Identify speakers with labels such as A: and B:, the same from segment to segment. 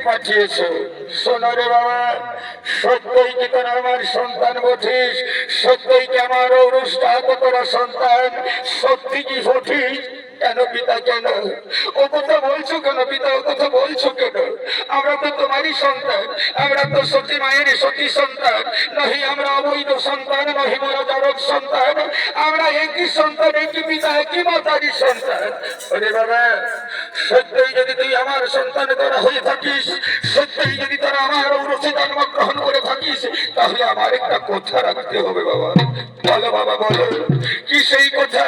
A: পাঠিয়েছে শোনো রে বাবা, সত্যই কি তোরা আমার সন্তান বলছিস? সত্যই কি আমার ঔরসটাত তোরা সন্তান? সত্যি কি সঠিক? কেন পিতা, কেন ও কথা বলছো? কেন পিতা ও কথা বলছো কেন? আমরা তো তোমারই সন্তান, আমরা তো সতী মায়ের সতী সন্তান নহি, আমরা অবৈধ সন্তান নহি, বড় জড়ক সন্তান। আমরা একই সন্তান, একই পিতা, একই মাতারই সন্তান। ওরে বাবা, সত্যই যদি তুই আমার সন্তান তোরা হয়ে থাকিস, সত্যই যদি তোরা আমার ঔরসে জন্মগ্রহণ করে থাকিস, তাহলে আমার একটা কথা রাখতে হবে বাবা। বলো বাবা, বলো কি সেই কথা?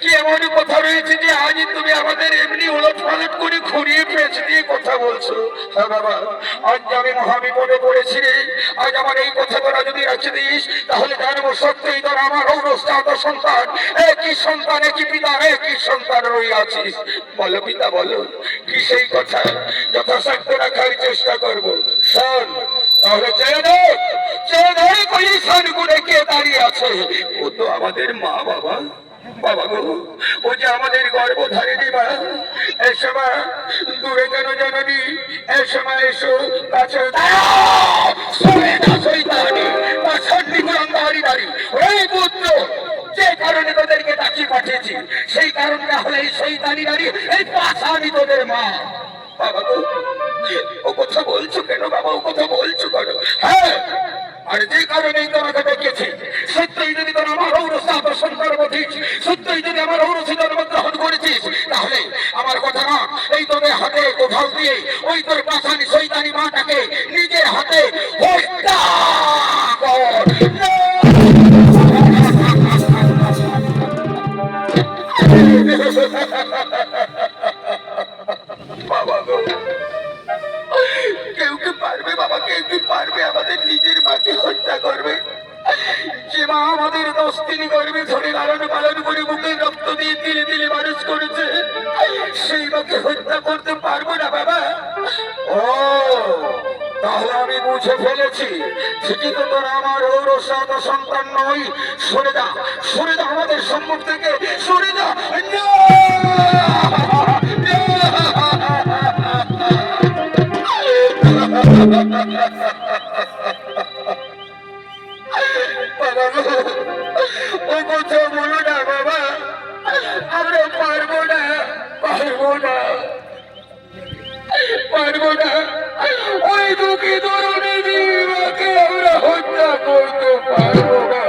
A: কি এমন কথা রয়েছে যে আজ তুমি আমাদের এমনি উলট পালট করে ঘুরিয়ে পেঁচ দিয়ে কথা বলছো? হ্যাঁ বাবা, আজ আমি মহাবিপদে পড়েছি রে। আজ আমার এই কথা তোরা যদি রাখে দিস, তাহলে জানবো সত্যিই তোরা আমার ঔরসজাত সন্তান, একই সন্তান, একই পিতা, একই সন্তান রয়ে আছিস। বলো পিতা, বলো কি সেই কথা? যথাসাধ্য রাখার চেষ্টা করবো। শোন তাহলে, চেয়ে দেখ, চেয়ে দেখ ওই ঈশান করে কে দাঁড়িয়ে আছে। ও তো আমাদের মা বাবা। বাবা গো, ও যে আমাদের গর্ভধারিণী মা। এসো মা, দূরে কেন জানাবি? এসো মা, এসো কাছে। যে কারণে তোদেরকে ডাকিয়ে পাঠিয়েছি, সেই কারণটা হলো এই শয়তানি নারী, এই পাশানি তোদের মা। বাবা গো, ও কথা বলছো কেন বাবা? ও কথা বলছো কেন? হ্যাঁ, আর যে কারণেই তোমাকে ডেকেছি, সত্যই যদি তোর আমার ঔরসজাত সন্তান বলিস, সত্যই যদি আমার ঔরসে জন্মগ্রহণ করেছিস, তাহলে আমার কথা না, এই তোদের হাতে কোথাও দিয়ে ওই তোর পাশানি শয়তানি মাটাকে নিজের হাতে হত্যা কর। বাবা গো, কেউ কি পারবে বাবা? কেউ কি পারবে আমাদের নিজের মাকে হত্যা করবে? যে মা আমাদের 10 দিন গর্ভে ধরে লালন পালন করে বুকের রক্ত দিয়ে তিলে তিলে মানুষ করেছে, সেই মাকে হত্যা করতে পারবো না বাবা। ও তাহলে আমি বুঝে ফেলেছি, ঠিকই তো তোরা আমার ঔরসজাত সন্তান নই। সরে যা, সরে যা আমাদের সম্মুখ থেকে, সরে যা। বাবা গো, ও কথা বলো না বাবা, আমরা পারবো না, পারবো না, পারবো না। ওই দুঃখী তরুণী দিদিমাকে আমরা হত্যা করতে পারবো না।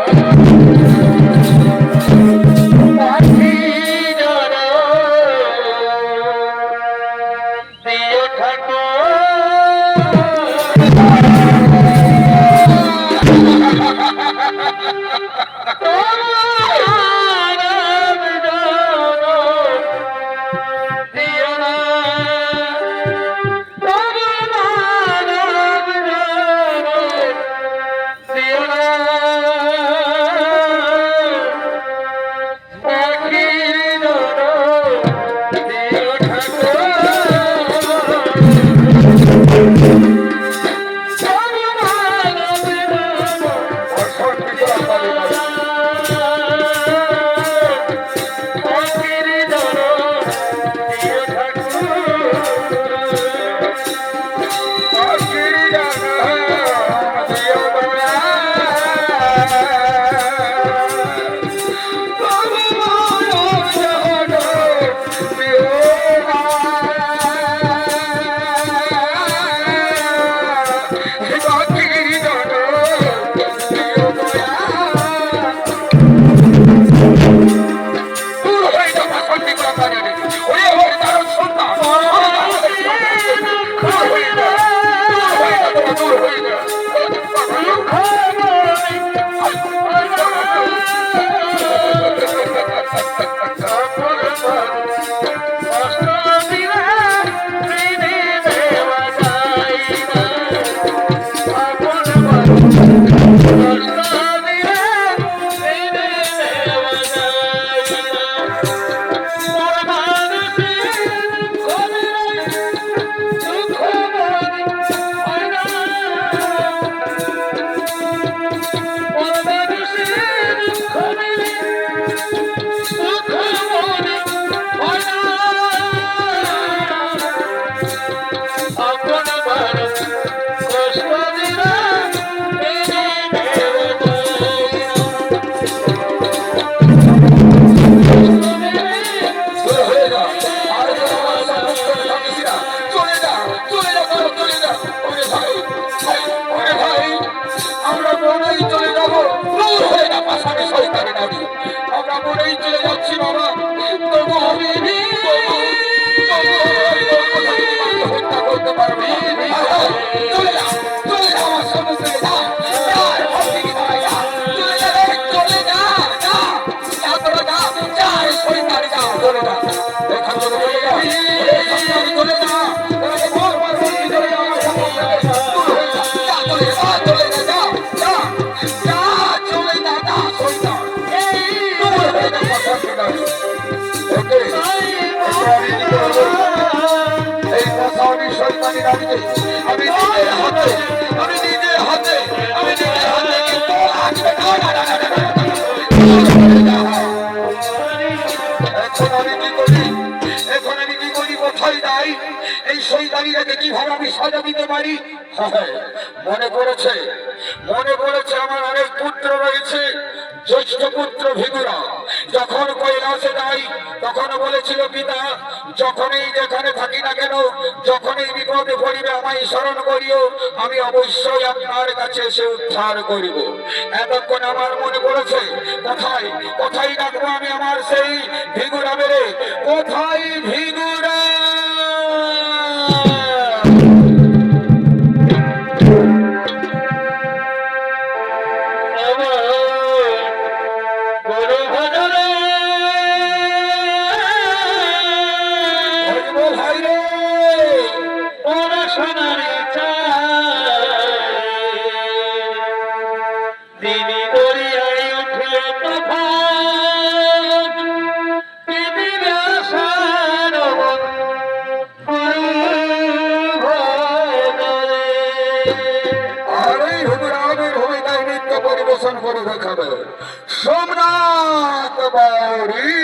A: নারী, আমরা মরেই চলে যাচ্ছি বাবা। তবু আমি হত্যা করতে পারবো না। চলে যা, চলে যা আমার সামনে থেকে যা, যা, আর ঘর থেকে দাঁড়ায় যা। চলে যা রে, চলে যা, যা, যা তোরা যা, যা, এই শয়তানি যা, চলে যা। এখান থেকে চলে যা, এই শয়তানি চলে যা। তোরাকে বারবার বলছি চলে যা আমার সামনে থেকে। দূর হয়ে যা, যা, চলে যা, চলে যা, যা, যা, যা, চলে যা, যা, শয়তান। দূর হয়ে যা আমার সামনে থেকে। ওকে, এই মশানি শয়তানি রাখবে আমি নিজের হাতে, আমি নিজের হাতে, আমি নিজের হাতে, কিন্তু আসবে না, না, না, না, না, না, না, না। এখন আমি কি করি, এখন আমি কি করি, কোথায় যাই, এই শয়তানিটাকে কিভাবে আমি সাজা দিতে পারি? মনে পড়েছে, মনে পড়েছে আমার অনেক পুত্র রয়েছে। জ্যেষ্ঠ পুত্র ভিগুরা যখন কৈলাসে যাই তখন বলেছিল, পিতা যখনই যেখানে থাকি না কেন, যখনই বিপদে পড়িবে আমায় স্মরণ করিও, আমি অবশ্যই আপনার কাছে এসে উদ্ধার করিব। এতক্ষণ আমার মনে পড়েছে, কোথায় কোথায় ডাকবো আমি আমার সেই ভিগুরা বেড়ে, কোথায় ভিগুরা? পরিবেশন করে দেখাবে সোমনাথ বাউরি।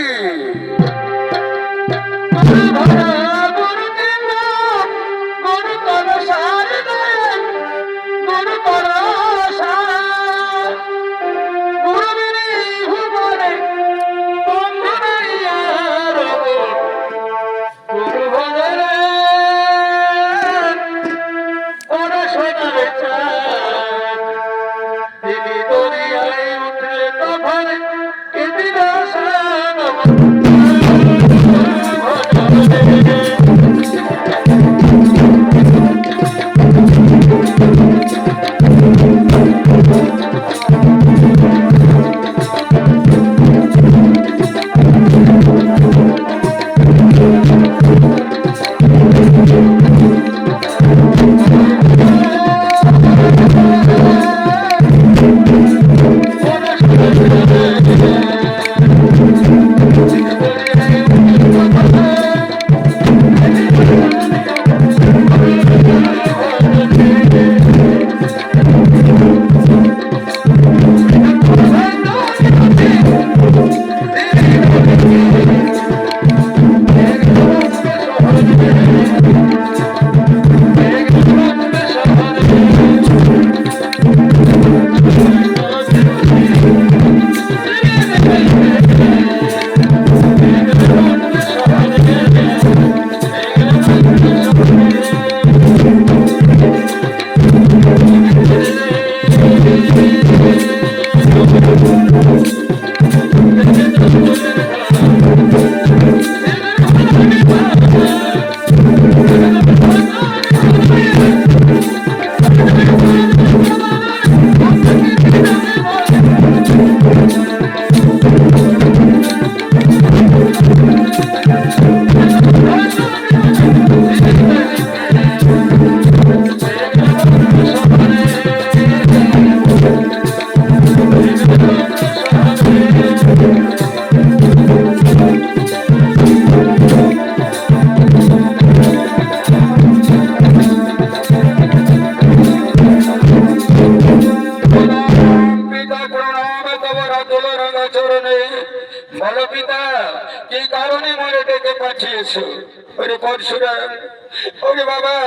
A: বাবা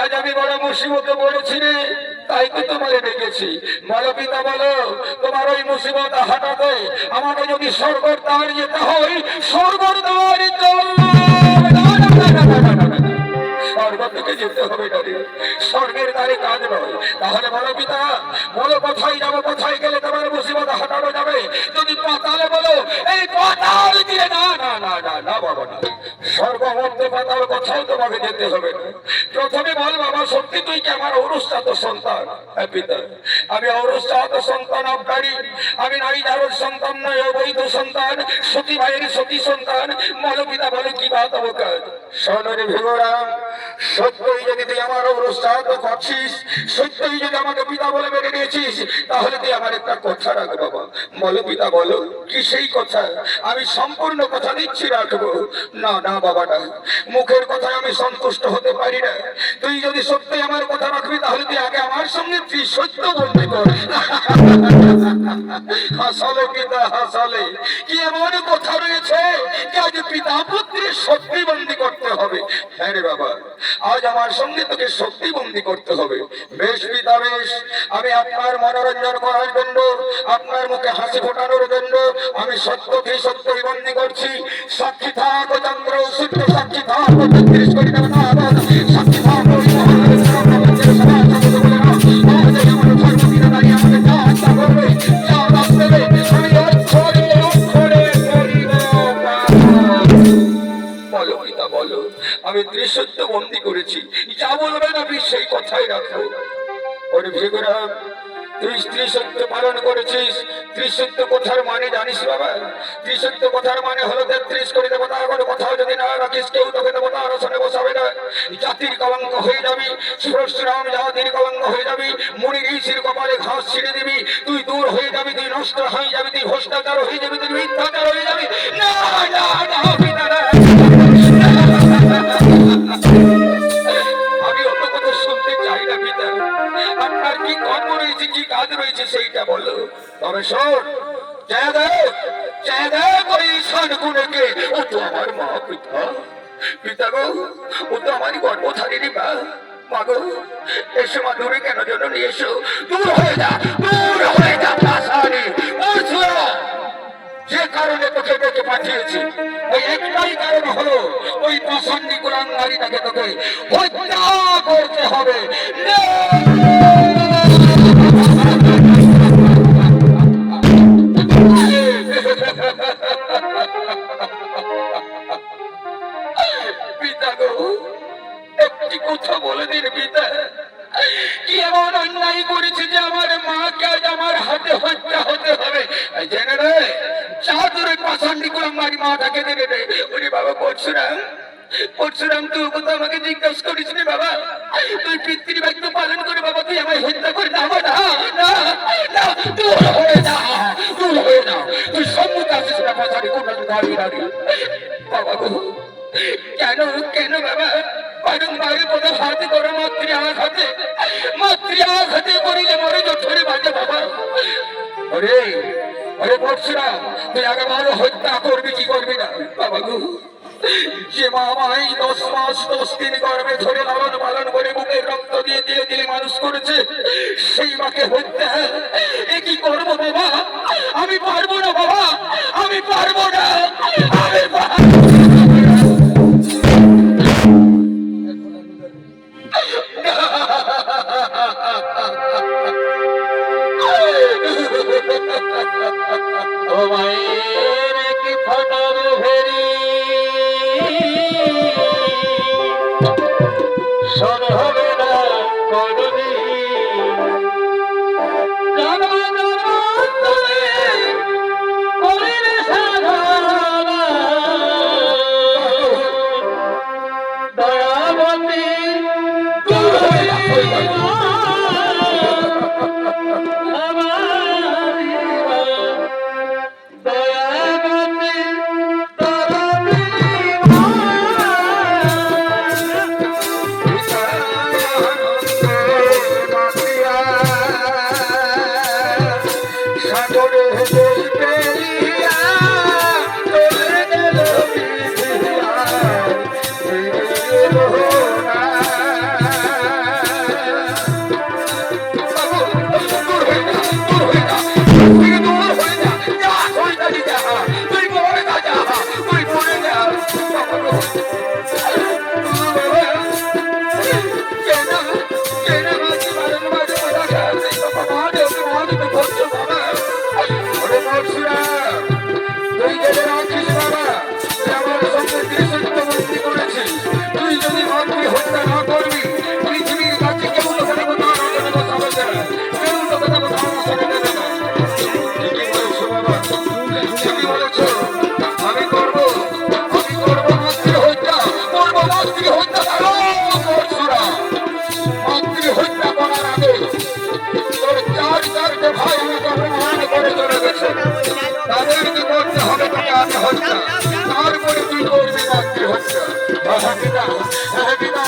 A: আজ আমি বড় মুসিবতে পড়েছি রে, তাই তো তোমারে ডেকেছি। বলো পিতা বলো, তোমার ওই মুসিবত হাঁটাতে আমাকে যদি স্বর্গের দ্বার যেতে হয়, স্বর্গের দ্বার স্বর্গ থেকে যেতে হবে না রে, স্বর্গের দ্বারে কাজ নয়। তাহলে বলো পিতা বলো, কোথায় যাবো, কোথায় গেলে তোমার মুসিবত হাঁটানো যাবে? যদি পাতা এই পাতাল দিয়ে না না না না না বাবা না, স্বর্গ মধ্যে পাতাল কোথাও তোমাকে যেতে হবে না। প্রথমে বল বাবা, সত্যি তুই কি আমার ঔরসজাত সন্তান? হ্যাঁ পিতা, আমি ঔরসজাত সন্তান আপনারই। আমি নারী দারুর সন্তান নয়, অবৈধ সন্তান, সতী ভাইয়ের সতী সন্তান। বলো পিতা, বলে কি বাত অবকাশ? শোনরে ভীমরাম, সত্যই যদি তুই আমার ঔরসজাত করছিস, সত্যই যদি আমাকে পিতা বলে মেনে নিয়েছিস, তাহলে তুই আমার একটা কথা রাখ বাবা। বলো পিতা, বলো কি সেই কথা? আমি সম্পূর্ণ কথা দিচ্ছি, রাখবো। না না বাবা না, মুখের কথায় আমি সন্তুষ্ট হতে পারি না। তুই যদি সত্যি আমার কথা রাখবি, তাহলে তুই আগে আমার সঙ্গে তুই সত্য বলতে কর। হাসালে পিতা হাসালে, কি এমন কথা রয়েছে যে আজ পিতা পুত্রের সত্যি বন্দি করতে হবে? হ্যাঁ রে বাবা, আজ আমার সঙ্গে তোকে সত্যি বন্দি করতে হবে। বেশ পিতা বেশ, আমি আপনার মনোরঞ্জন করার জন্য, আপনার মুখে হাসি ফোটানোর জন্য আমি সত্যকে সত্যই বন্দি করছি। সাক্ষী থাকো চন্দ্র সূর্য, সাক্ষী থাকো ৩৩ কোটি দেবতা, সাক্ষী থাকো আমি ত্রিসত্য বন্দি করেছি। যা বলবেন আমি সেই কথাই রাখবো। ওরে ভীমরাম, তুই ত্রিসত্য পালন করেছিস। ত্রিসত্য কথার মানে জানিস বাবা? ত্রিসত্য কথার মানে হলো ৩৩ কোটি দেবতা, কোনো কোথাও যদি না রাখিস, কেউ তোকে দেবতা আলোচনে বসাবে না। জাতির কলঙ্ক হয়ে যাবি, পরশুরাম জাতির কলঙ্ক হয়ে যাবি। মুনি ঋষির কপালে ঘাস ছিঁড়ে দিবি, তুই দূর হয়ে যাবি, তুই নষ্ট হয়ে যাবি, তুই ভ্রষ্টাচার হয়ে যাবি, তুই মিথ্যাচার হয়ে যাবি। না না না পিতা না, আমি অত কথা শুনতে চাই না পিতা। আপনার কি কর্ম রয়েছে, কি কাজ রয়েছে সেইটা বলো। তবে শোন, ও তো আমার মা পিতা। পিতা গো, ও তো আমারই গর্ভধারিণী মা। মা গো, এসো মা, দূরে কেন যেন নিয়ে এসো। দূর হয়ে যা, দূর হয়ে যা পাশানি। যে কারণে তোকে ডেকে পাঠিয়েছি, ওই একটাই কারণ হলো ওই পাষাণ্ডী কুলাঙ্গারীটাকে তোকে হত্যা করতে হবে। পিতা গো, একটি কথা বলে দিন পিতা, কি এমন অন্যায় করেছে যে আমার মাকে আজ আমার হাতে হত্যা হতে হবে? জেনে রে, চাদরে পাষাণ্ডী কুলাঙ্গারী মাটাকে জেনে রে। ওরে বাবা পরশুরাম, পরশুরাম, তুই কথা আমাকে জিজ্ঞাসা করিস নি বাবা? তুই পিতৃবাক্য পালন করে বাবা তুই আমায় হত্যা করে না? না না, দূর হয়ে যা, দূর হয়ে যা। তুই সম্মুখে আসিস না পাষাণ্ডী কুলাঙ্গারী নারী। বাবা গো, কেন কেন বাবা বারংবারে কোনো হাতে করো মাতৃ আঘাতে করিলে মরে জঠরে বাজে বাবা। ওরে ওরে পরশুরাম, তুই আগে ভালো হত্যা করবি কি করবি না? বাবা গো, যে মা আমায় 10 মাস 10 দিন গর্ভে ধরে লালন পালন করে বুকের রক্ত দিয়ে ধীরে ধীরে মানুষ করেছে, সেই মাকে হত্যা এ কি করবো বাবা? আমি পারবো না বাবা, আমি পারবো না, আমি পারবো না। ও মায়ের কি ফটার ভেরি শোন হবে না করবি, দয়াবতী সরকারকে ভাই অপমান করে চলে গেছে, তাদেরকে করতে হবে তোকে আত্মহত্যা, তারপরে তুই করবি মাতৃহত্যা। হ্যাঁ পিতা, হ্যাঁ পিতা,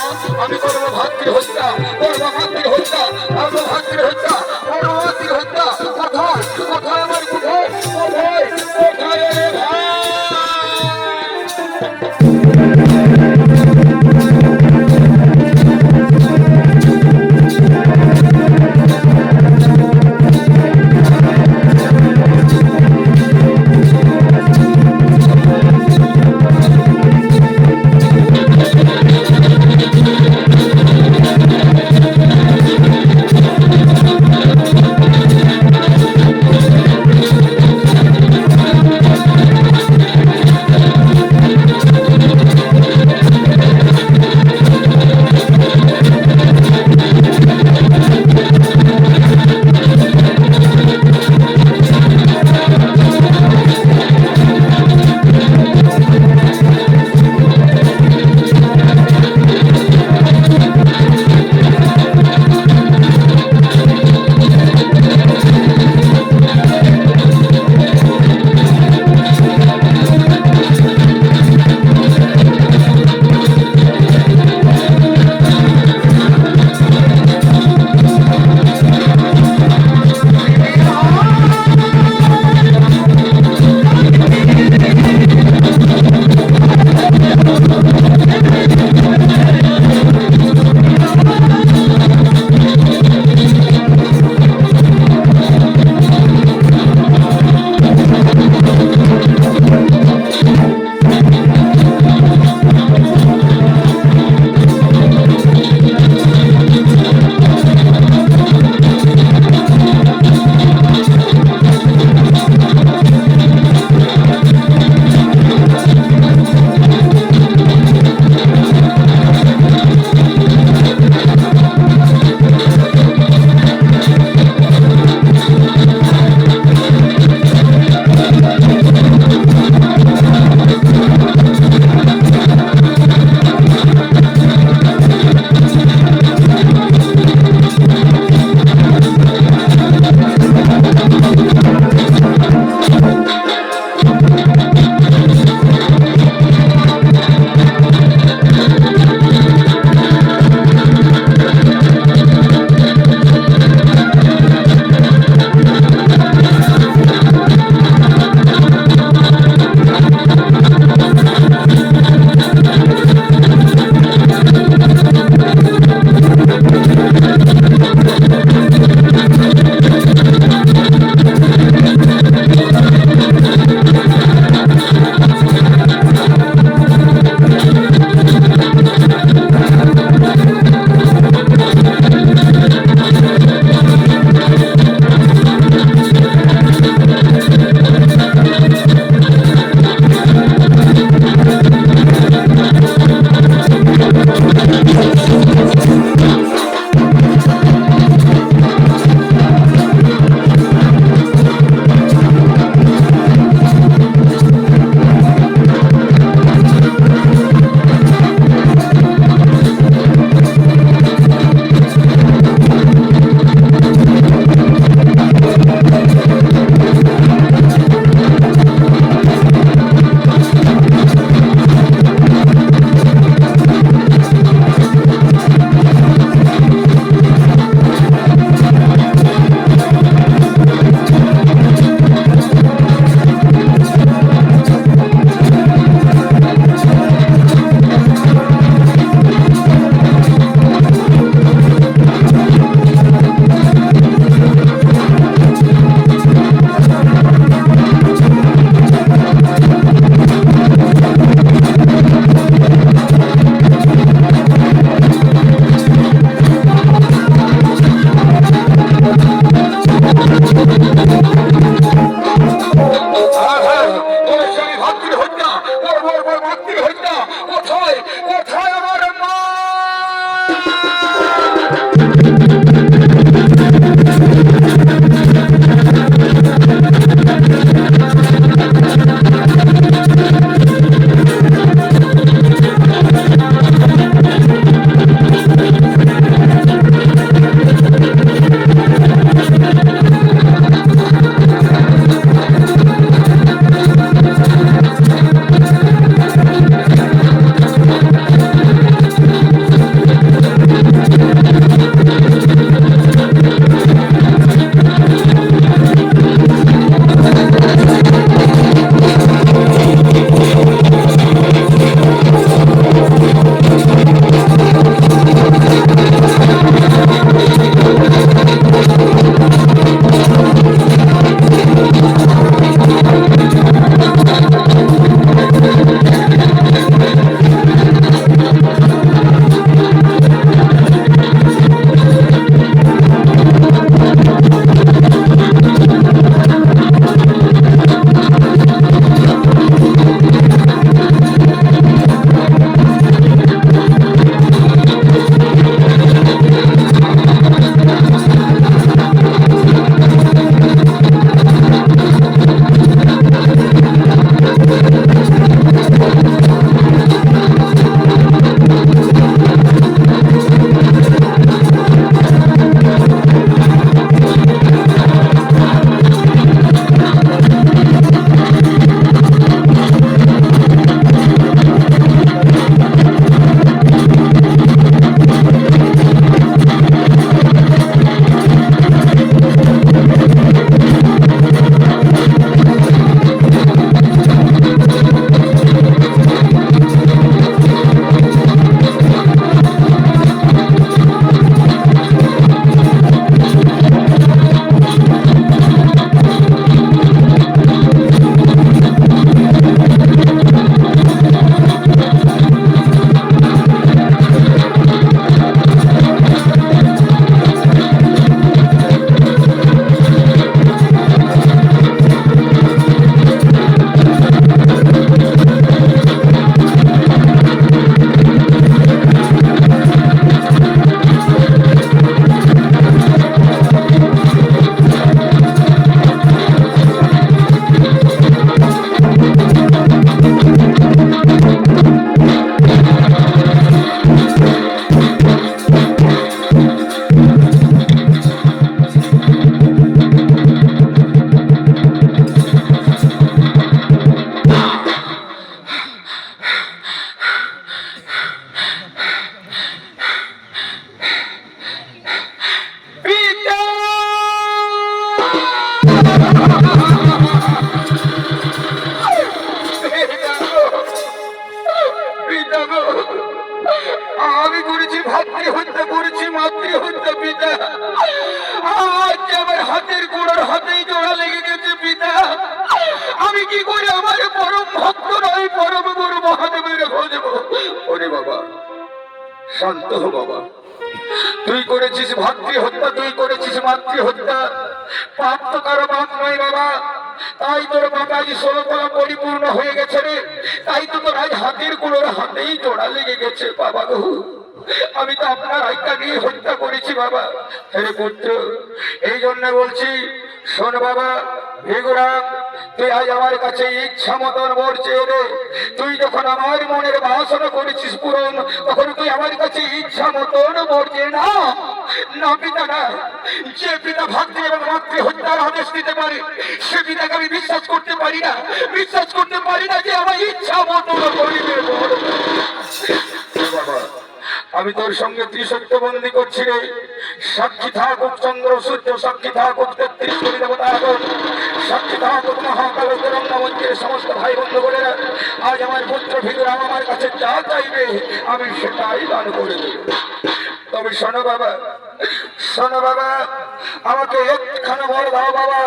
A: আমি করবো ভাতৃহত্যা, করবো মাতৃহত্যা, করবো ভাতৃহত্যা, করবো মাতৃহত্যা। কোথায় কোথায় আমার কোথায় কোথায় কোথায় রে ভাই? পিতা, আমি কি করে আমার পরম ভক্ত নয় পরম গুরু মহাদেবের ভজব? ওরে বাবা, শান্ত হ বাবা। তুই করেছিস ভাতৃ হত্যা, তুই করেছিস মাতৃ হত্যা, পাপ তো কারো বাপ নয় বাবা। তাই তোর বাবা আজ 16 কলা পরিপূর্ণ হয়ে গেছে রে। তাই তো তোর আজ হাতের কুলোর হাতেই জোড়া লেগে গেছে বাবা গো। আমি তো আপনার আজ্ঞা নিয়ে হত্যা করেছি বাবা। হে পুত্র, এই জন্য বলছি, শোন বাবা ভেগুরাম, তুই আজ আমার কাছে ইচ্ছা মতন বর চেয়ে রে। তুই যখন আমার মনের বাসনা করেছিস পূরণ, তখন তুই আমার কাছে ইচ্ছা মতন বর চেয়ে না। না পিতা না, যে পিতা ভাতৃ এবং মাতৃ হত্যার আদেশ দিতে পারে, সে পিতাকে আমি বিশ্বাস করতে পারি না। বিশ্বাস করতে পারি না যে আমার ইচ্ছা মতন করিবে বর। বাবা, আমি তোর সঙ্গে ত্রিসত্য বন্দী করছি রে। সাক্ষী থাকুক চন্দ্র সূর্য, সাক্ষী থাকুক 33 কোটি দেবতা, সাক্ষী থাকুক মহাকাল তরঙ্গ মঞ্চের সমস্ত ভাই বন্ধু বলেরা। আজ আমার পুত্র ভিগুরাম আমার কাছে যা চাইবে আমি সেটাই দান করে দেব। তবে শোনো বাবা, শোনো বাবা, আমাকে একখানা বল দাও বাবা।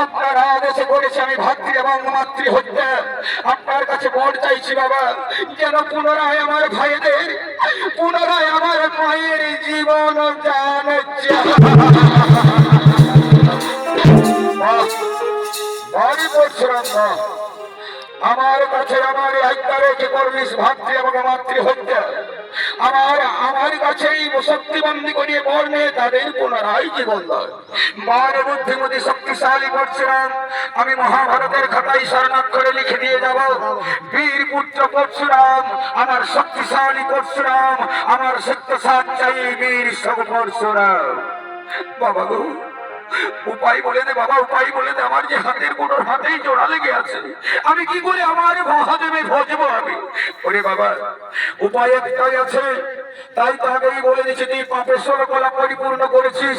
A: আপনার আদেশে করেছি আমি ভাতৃ এবং মাতৃ হত্যা। আপনার কাছে বর চাইছি বাবা, যেন পুনরায় আমার ভাইদের, পুনরায় আমার মায়ের জীবন দান। ভারী পরিশ্রম না। আমার কাছে আমার আজ্ঞা রেখে করলিস ভাতৃ এবং মাতৃ হত্যা। আমার কাছেই শক্তিবন্দী করিয়ে বর নিয়ে তাদের পুনরায় জীবন দেয়। মার বুদ্ধিমতী শক্তিশালী পরশুরাম, আমি মহাভারতের খাতায় স্বর্ণাক্ষরে লিখে দিয়ে যাব, বীর পুত্র পরশুরাম, আমার শক্তিশালী পরশুরাম, আমার সত্য সাচ্চাই বীর সব পরশুরাম। বাবা গো, উপায় বলে দে বাবা, উপায় বলে দে। আমার যে হাতের কোনোর হাতেই জোড়া লেগে আছে, আমি কি করে আমার মহাদেবে ভজবো আমি? ওরে বাবা, উপায় একটাই আছে। তাই তো আগেই বলে দিচ্ছি, তুই পাপের 16 কলা পরিপূর্ণ করেছিস,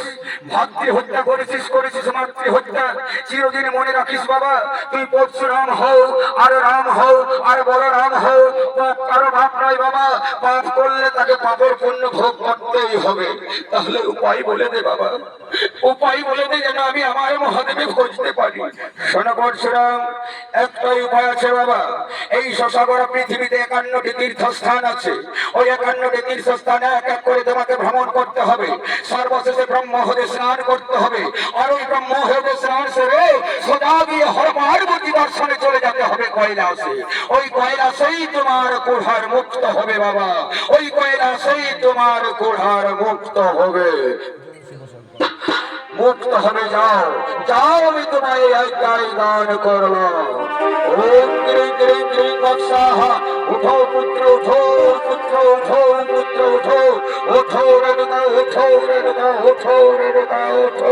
A: ভাতৃ হত্যা করেছিস, করেছিস মাতৃ হত্যা। চিরদিন মনে রাখিস বাবা, তুই পরশুরাম হও আর রাম হও আর বলরাম হও, পাপ কারো বাপ নয় বাবা। পাপ করলে তাকে পাপের পুণ্য ভোগ করতেই হবে। তাহলে উপায় বলে দে বাবা, উপায় বলে দে যেন আমি আমার মহাদেবে খুঁজতে পারি। শোনো পরশুরাম, একটাই উপায় আছে বাবা। এই শশাগড়া পৃথিবীতে 51টি তীর্থস্থান আছে। ওই 51টি তীর্থস্থানে এক এক করে তোমাকে ভ্রমণ করতে হবে। সর্বশেষে ব্রহ্মহদে স্নান করতে হবে। আর ওই ব্রহ্মহদে স্নান সেরে সোজা গিয়ে হর পার্বতী দর্শনে চলে যেতে হবে কৈলাসে। ওই কৈলাসেই তোমার কুঠার মুক্ত হবে বাবা, ওই কৈলাসেই তোমার কুঠার মুক্ত হবে, মুক্ত হবে। যাও যাও, আমি তোমায় এই আজ্ঞায় দান করলাম। ওম গ্রিং গ্রিং গ্রিং বৎসাহা, উঠো পুত্র উঠো, পুত্র উঠো, পুত্র উঠো, ওঠো রেণুকা, ওঠো রেণুকা, ওঠো রেণুকা, ওঠো।